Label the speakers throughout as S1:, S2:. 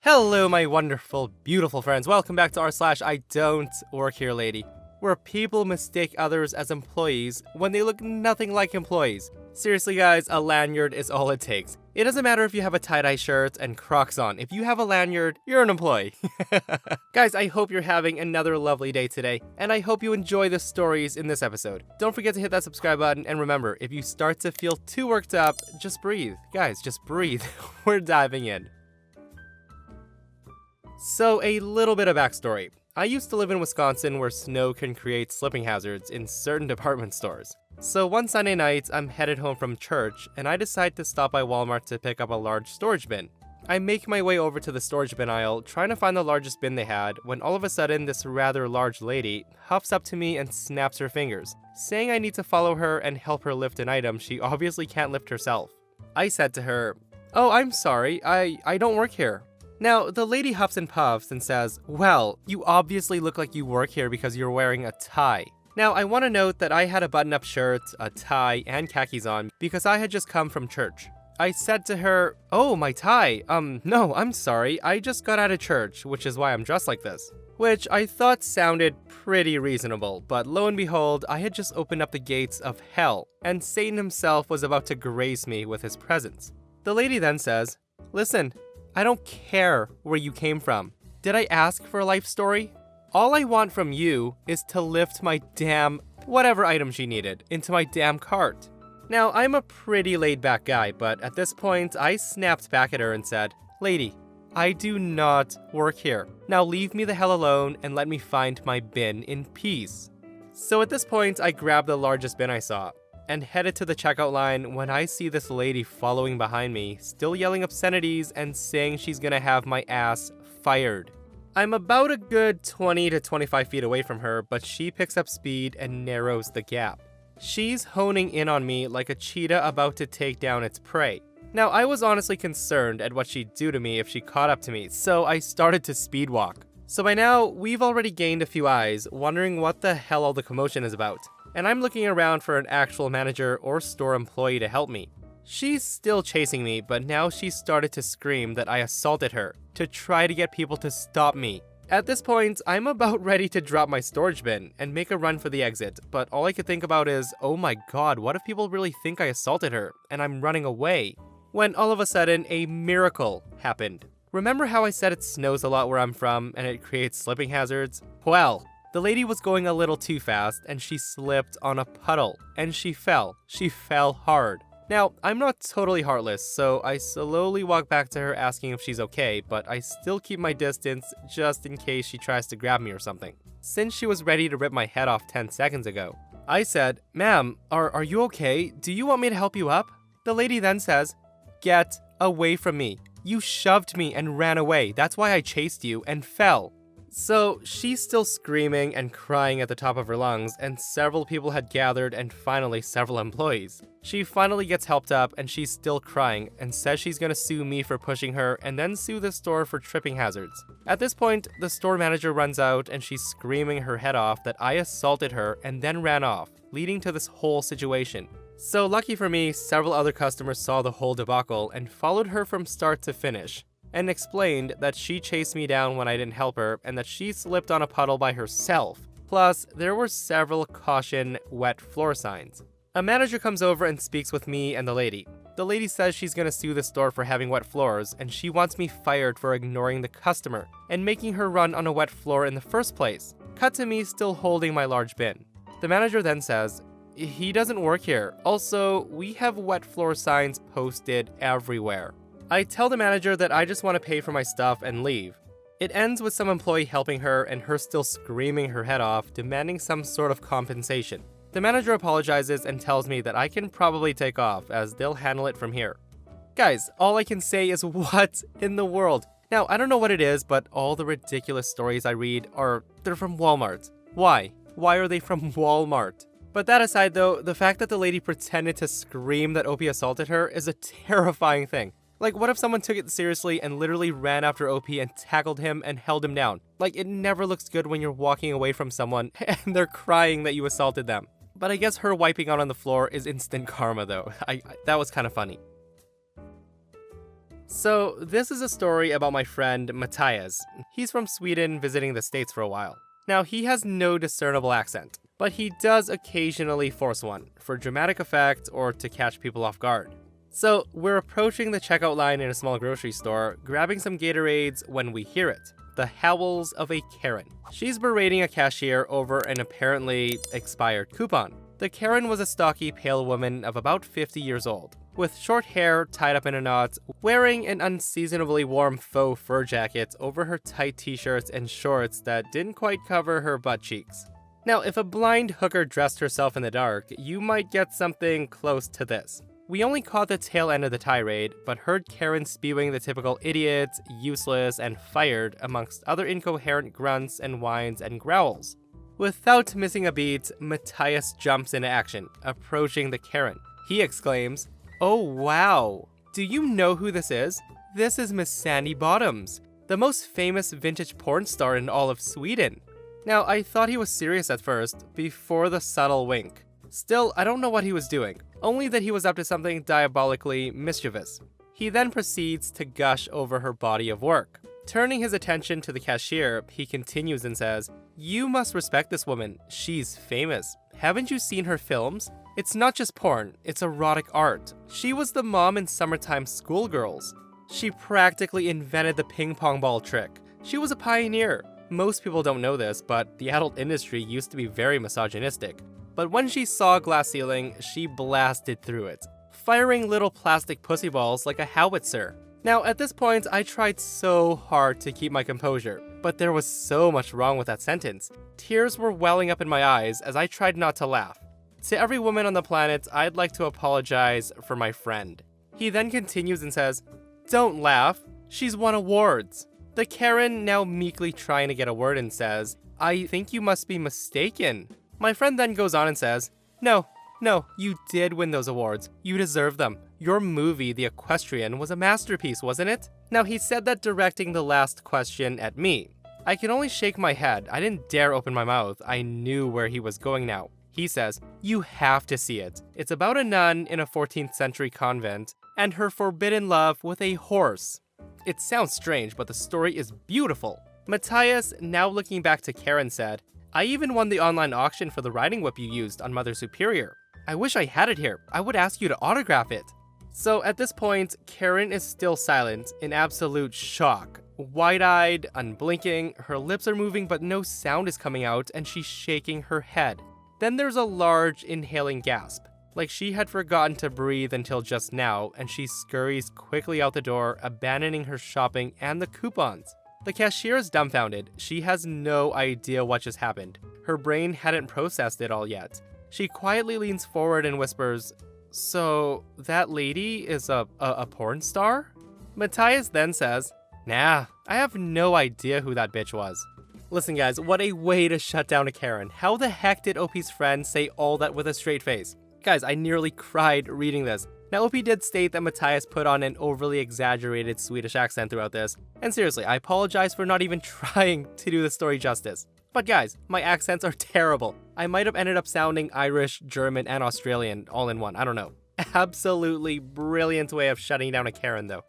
S1: Hello, my wonderful, beautiful friends. Welcome back to r/IDontWorkHereLady, where people mistake others as employees when they look nothing like employees. Seriously, guys, a lanyard is all it takes. It doesn't matter if you have a tie-dye shirt and Crocs on. If you have a lanyard, you're an employee. Guys, I hope you're having another lovely day today, and I hope you enjoy the stories in this episode. Don't forget to hit that subscribe button, and remember, if you start to feel too worked up, just breathe. Guys, just breathe. We're diving in. So, a little bit of backstory. I used to live in Wisconsin where snow can create slipping hazards in certain department stores. So one Sunday night, I'm headed home from church, and I decide to stop by Walmart to pick up a large storage bin. I make my way over to the storage bin aisle, trying to find the largest bin they had, when all of a sudden this rather large lady huffs up to me and snaps her fingers, saying I need to follow her and help her lift an item she obviously can't lift herself. I said to her, "Oh, I'm sorry, I don't work here." Now, the lady huffs and puffs and says, "Well, you obviously look like you work here because you're wearing a tie." Now, I want to note that I had a button-up shirt, a tie, and khakis on because I had just come from church. I said to her, "Oh, my tie, no, I'm sorry, I just got out of church, which is why I'm dressed like this." Which I thought sounded pretty reasonable, but lo and behold, I had just opened up the gates of hell, and Satan himself was about to grace me with his presence. The lady then says, "Listen, I don't care where you came from. Did I ask for a life story? All I want from you is to lift my damn whatever item she needed into my damn cart." Now, I'm a pretty laid-back guy, but at this point, I snapped back at her and said, "Lady, I do not work here. Now leave me the hell alone and let me find my bin in peace." So at this point, I grabbed the largest bin I saw and headed to the checkout line when I see this lady following behind me, still yelling obscenities and saying she's gonna have my ass fired. I'm about a good 20 to 25 feet away from her, but she picks up speed and narrows the gap. She's honing in on me like a cheetah about to take down its prey. Now, I was honestly concerned at what she'd do to me if she caught up to me, so I started to speed walk. So by now, we've already gained a few eyes, wondering what the hell all the commotion is about. And I'm looking around for an actual manager or store employee to help me. She's still chasing me, but now she's started to scream that I assaulted her, to try to get people to stop me. At this point, I'm about ready to drop my storage bin and make a run for the exit, but all I could think about is, oh my god, what if people really think I assaulted her, and I'm running away? When all of a sudden, a miracle happened. Remember how I said it snows a lot where I'm from, and it creates slipping hazards? Well, the lady was going a little too fast, and she slipped on a puddle, and she fell. She fell hard. Now, I'm not totally heartless, so I slowly walk back to her asking if she's okay, but I still keep my distance just in case she tries to grab me or something. Since she was ready to rip my head off 10 seconds ago, I said, "Ma'am, are you okay? Do you want me to help you up?" The lady then says, "Get away from me. You shoved me and ran away. That's why I chased you and fell." So she's still screaming and crying at the top of her lungs, and several people had gathered and finally several employees. She finally gets helped up and she's still crying and says she's gonna sue me for pushing her and then sue the store for tripping hazards. At this point, the store manager runs out and she's screaming her head off that I assaulted her and then ran off, leading to this whole situation. So lucky for me, several other customers saw the whole debacle and followed her from start to finish, and explained that she chased me down when I didn't help her and that she slipped on a puddle by herself. Plus, there were several caution wet floor signs. A manager comes over and speaks with me and the lady. The lady says she's gonna sue the store for having wet floors, and she wants me fired for ignoring the customer and making her run on a wet floor in the first place. Cut to me still holding my large bin. The manager then says, "He doesn't work here. Also, we have wet floor signs posted everywhere." I tell the manager that I just want to pay for my stuff and leave. It ends with some employee helping her and her still screaming her head off, demanding some sort of compensation. The manager apologizes and tells me that I can probably take off as they'll handle it from here. Guys, all I can say is what in the world? Now, I don't know what it is, but all the ridiculous stories I read they're from Walmart. Why? Why are they from Walmart? But that aside though, the fact that the lady pretended to scream that OP assaulted her is a terrifying thing. Like, what if someone took it seriously and literally ran after OP and tackled him and held him down? Like, it never looks good when you're walking away from someone and they're crying that you assaulted them. But I guess her wiping out on the floor is instant karma though. That was kind of funny. So, this is a story about my friend Matthias. He's from Sweden visiting the States for a while. Now, he has no discernible accent, but he does occasionally force one, for dramatic effect or to catch people off guard. So, we're approaching the checkout line in a small grocery store, grabbing some Gatorades when we hear it. The howls of a Karen. She's berating a cashier over an apparently expired coupon. The Karen was a stocky, pale woman of about 50 years old, with short hair tied up in a knot, wearing an unseasonably warm faux fur jacket over her tight t-shirts and shorts that didn't quite cover her butt cheeks. Now, if a blind hooker dressed herself in the dark, you might get something close to this. We only caught the tail end of the tirade, but heard Karen spewing the typical idiot, useless, and fired, amongst other incoherent grunts and whines and growls. Without missing a beat, Matthias jumps into action, approaching the Karen. He exclaims, "Oh wow! Do you know who this is? This is Miss Sandy Bottoms, the most famous vintage porn star in all of Sweden." Now, I thought he was serious at first, before the subtle wink. Still, I don't know what he was doing, only that he was up to something diabolically mischievous. He then proceeds to gush over her body of work. Turning his attention to the cashier, he continues and says, "You must respect this woman. She's famous. Haven't you seen her films? It's not just porn, it's erotic art. She was the mom in Summertime Schoolgirls. She practically invented the ping pong ball trick. She was a pioneer. Most people don't know this, but the adult industry used to be very misogynistic. But when she saw a glass ceiling, she blasted through it, firing little plastic pussy balls like a howitzer." Now, at this point, I tried so hard to keep my composure, but there was so much wrong with that sentence. Tears were welling up in my eyes as I tried not to laugh. To every woman on the planet, I'd like to apologize for my friend. He then continues and says, "Don't laugh, she's won awards." The Karen, now meekly trying to get a word in, says, "I think you must be mistaken." My friend then goes on and says, No, you did win those awards. You deserve them. Your movie, The Equestrian, was a masterpiece, wasn't it?" Now, he said that directing the last question at me. I can only shake my head. I didn't dare open my mouth. I knew where he was going now. He says, "You have to see it. It's about a nun in a 14th century convent and her forbidden love with a horse." It sounds strange, but the story is beautiful. Matthias, now looking back to Karen, said, "I even won the online auction for the riding whip you used on Mother Superior. I wish I had it here. I would ask you to autograph it." So at this point, Karen is still silent, in absolute shock. Wide-eyed, unblinking, her lips are moving but no sound is coming out and she's shaking her head. Then there's a large inhaling gasp, like she had forgotten to breathe until just now, and she scurries quickly out the door, abandoning her shopping and the coupons. The cashier is dumbfounded. She has no idea what just happened. Her brain hadn't processed it all yet. She quietly leans forward and whispers, "So, that lady is a porn star?" Matthias then says, "Nah, I have no idea who that bitch was." Listen guys, what a way to shut down a Karen. How the heck did OP's friend say all that with a straight face? Guys, I nearly cried reading this. Now, OP did state that Matthias put on an overly exaggerated Swedish accent throughout this, and seriously, I apologize for not even trying to do the story justice. But guys, my accents are terrible. I might have ended up sounding Irish, German, and Australian all in one, I don't know. Absolutely brilliant way of shutting down a Karen though.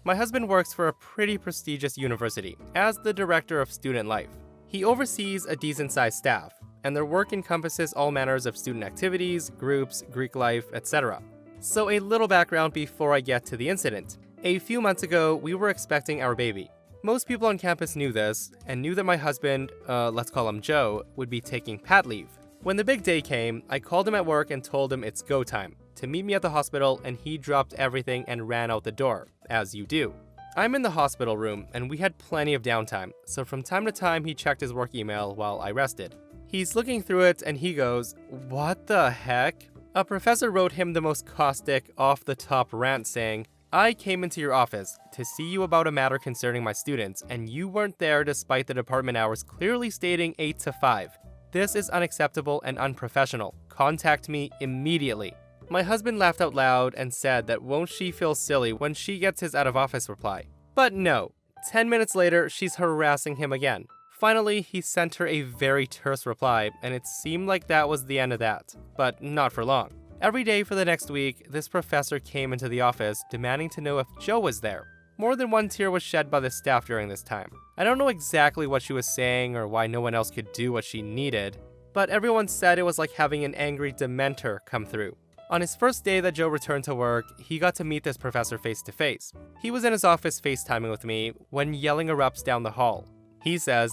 S1: My husband works for a pretty prestigious university as the director of student life. He oversees a decent-sized staff, and their work encompasses all manners of student activities, groups, Greek life, etc. So a little background before I get to the incident. A few months ago, we were expecting our baby. Most people on campus knew this, and knew that my husband, let's call him Joe, would be taking pat leave. When the big day came, I called him at work and told him it's go time, to meet me at the hospital, and he dropped everything and ran out the door, as you do. I'm in the hospital room, and we had plenty of downtime, so from time to time he checked his work email while I rested. He's looking through it and he goes, "What the heck?" A professor wrote him the most caustic, off-the-top rant saying, "I came into your office to see you about a matter concerning my students, and you weren't there despite the department hours clearly stating 8 to 5. This is unacceptable and unprofessional. Contact me immediately." My husband laughed out loud and said that won't she feel silly when she gets his out-of-office reply. But no, 10 minutes later, she's harassing him again. Finally, he sent her a very terse reply, and it seemed like that was the end of that. But not for long. Every day for the next week, this professor came into the office demanding to know if Joe was there. More than one tear was shed by the staff during this time. I don't know exactly what she was saying or why no one else could do what she needed, but everyone said it was like having an angry dementor come through. On his first day that Joe returned to work, he got to meet this professor face to face. He was in his office FaceTiming with me when yelling erupts down the hall. He says,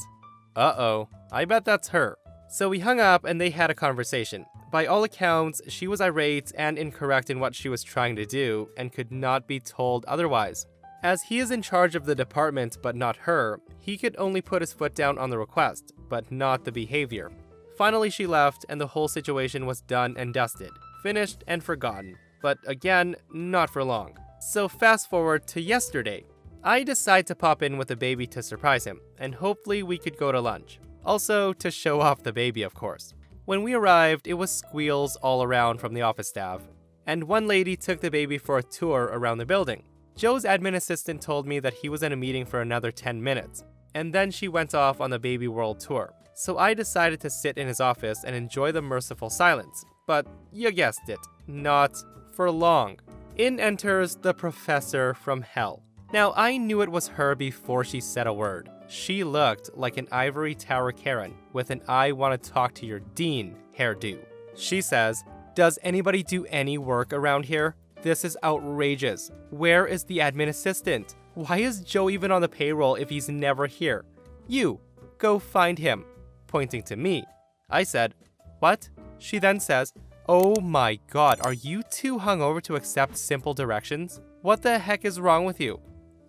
S1: "Uh-oh, I bet that's her." So we hung up and they had a conversation. By all accounts, she was irate and incorrect in what she was trying to do and could not be told otherwise. As he is in charge of the department but not her, he could only put his foot down on the request, but not the behavior. Finally, she left and the whole situation was done and dusted, finished and forgotten. But again, not for long. So fast forward to yesterday. I decide to pop in with the baby to surprise him, and hopefully we could go to lunch. Also, to show off the baby, of course. When we arrived, it was squeals all around from the office staff, and one lady took the baby for a tour around the building. Joe's admin assistant told me that he was in a meeting for another 10 minutes, and then she went off on the baby world tour. So I decided to sit in his office and enjoy the merciful silence. But you guessed it, not for long. In enters the professor from hell. Now, I knew it was her before she said a word. She looked like an ivory tower Karen with an "I want to talk to your dean" hairdo. She says, "Does anybody do any work around here? This is outrageous. Where is the admin assistant? Why is Joe even on the payroll if he's never here? You, go find him," pointing to me. I said, "What?" She then says, "Oh my god, are you too hungover to accept simple directions? What the heck is wrong with you?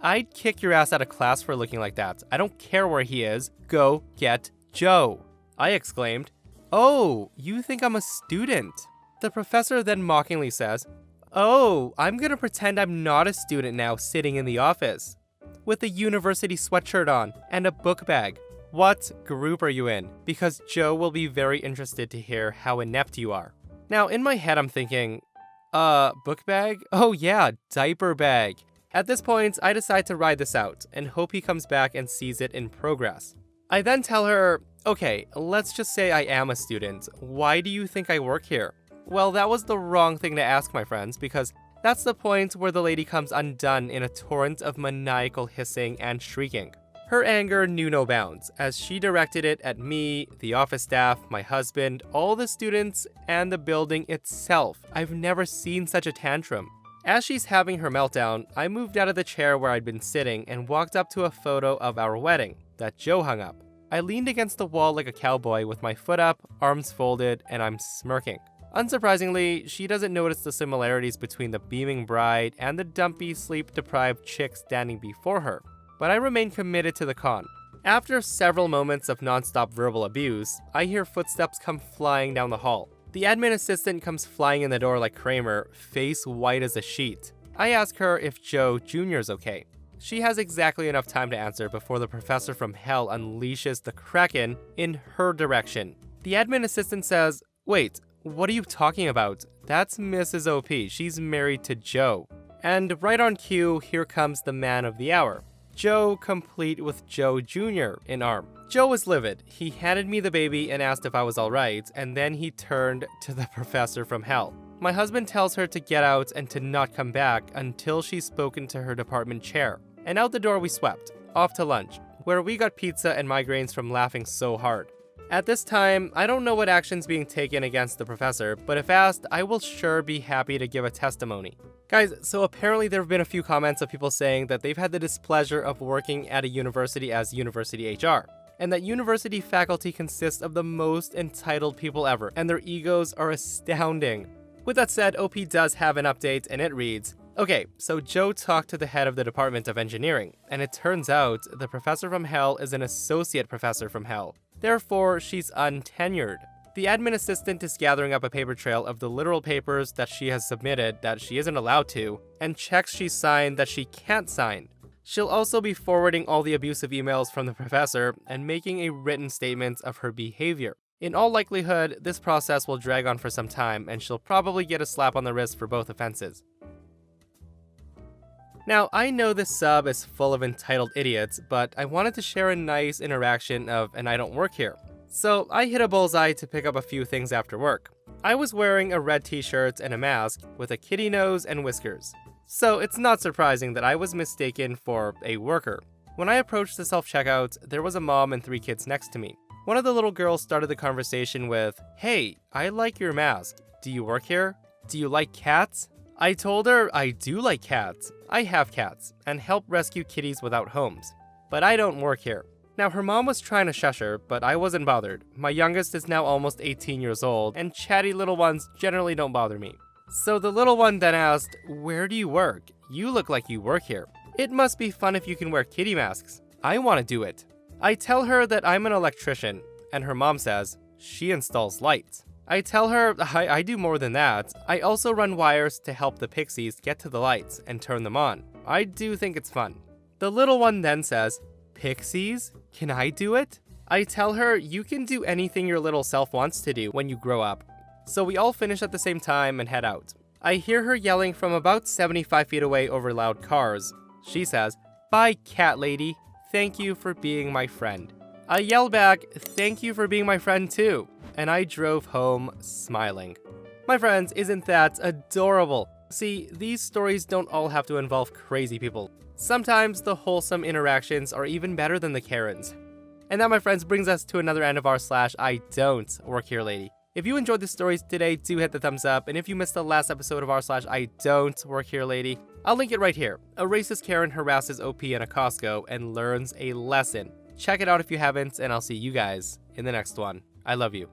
S1: I'd kick your ass out of class for looking like that. I don't care where he is. Go get Joe." I exclaimed, "Oh, you think I'm a student?" The professor then mockingly says, "Oh, I'm gonna pretend I'm not a student now sitting in the office with a university sweatshirt on and a book bag. What group are you in? Because Joe will be very interested to hear how inept you are." Now, in my head, I'm thinking, book bag? Oh yeah, diaper bag. At this point, I decide to ride this out and hope he comes back and sees it in progress. I then tell her, "Okay, let's just say I am a student. Why do you think I work here?" Well, that was the wrong thing to ask, my friends, because that's the point where the lady comes undone in a torrent of maniacal hissing and shrieking. Her anger knew no bounds, as she directed it at me, the office staff, my husband, all the students, and the building itself. I've never seen such a tantrum. As she's having her meltdown, I moved out of the chair where I'd been sitting and walked up to a photo of our wedding that Joe hung up. I leaned against the wall like a cowboy with my foot up, arms folded, and I'm smirking. Unsurprisingly, she doesn't notice the similarities between the beaming bride and the dumpy, sleep-deprived chick standing before her. But I remain committed to the con. After several moments of non-stop verbal abuse, I hear footsteps come flying down the hall. The admin assistant comes flying in the door like Kramer, face white as a sheet. I ask her if Joe Jr.'s okay. She has exactly enough time to answer before the professor from hell unleashes the Kraken in her direction. The admin assistant says, "Wait, what are you talking about? That's Mrs. OP, she's married to Joe." And right on cue, here comes the man of the hour. Joe, complete with Joe Jr. in arm. Joe was livid. He handed me the baby and asked if I was alright, and then he turned to the professor from hell. My husband tells her to get out and to not come back until she's spoken to her department chair. And out the door we swept, off to lunch, where we got pizza and migraines from laughing so hard. At this time, I don't know what action's being taken against the professor, but if asked, I will sure be happy to give a testimony. Guys, so apparently there have been a few comments of people saying that they've had the displeasure of working at a university as university HR, and that university faculty consists of the most entitled people ever, and their egos are astounding. With that said, OP does have an update, and it reads, "Okay, so Joe talked to the head of the Department of Engineering, and it turns out the professor from hell is an associate professor from hell. Therefore, she's untenured. The admin assistant is gathering up a paper trail of the literal papers that she has submitted that she isn't allowed to, and checks she's signed that she can't sign. She'll also be forwarding all the abusive emails from the professor and making a written statement of her behavior. In all likelihood, this process will drag on for some time, and she'll probably get a slap on the wrist for both offenses." Now, I know this sub is full of entitled idiots, but I wanted to share a nice interaction of an I don't work here. So I hit a bullseye to pick up a few things after work. I was wearing a red t-shirt and a mask with a kitty nose and whiskers. So it's not surprising that I was mistaken for a worker. When I approached the self-checkout, there was a mom and 3 kids next to me. One of the little girls started the conversation with, "Hey, I like your mask. Do you work here? Do you like cats?" I told her I do like cats. I have cats and help rescue kitties without homes. But I don't work here. Now her mom was trying to shush her, but I wasn't bothered. My youngest is now almost 18 years old, and chatty little ones generally don't bother me. So the little one then asked, "Where do you work? You look like you work here. It must be fun if you can wear kitty masks. I want to do it." I tell her that I'm an electrician, and her mom says, "She installs lights." I tell her I do more than that. I also run wires to help the pixies get to the lights and turn them on. I do think it's fun. The little one then says, "Pixies? Can I do it?" I tell her you can do anything your little self wants to do when you grow up. So we all finish at the same time and head out. I hear her yelling from about 75 feet away over loud cars. She says, "Bye, cat lady. Thank you for being my friend." I yell back, "Thank you for being my friend too." And I drove home smiling. My friends, isn't that adorable? See, these stories don't all have to involve crazy people. Sometimes the wholesome interactions are even better than the Karens. And that, my friends, brings us to another end of our /IDontWorkHereLady. If you enjoyed the stories today, do hit the thumbs up. And if you missed the last episode of our /IDontWorkHereLady, I'll link it right here. A racist Karen harasses OP in a Costco and learns a lesson. Check it out if you haven't, and I'll see you guys in the next one. I love you.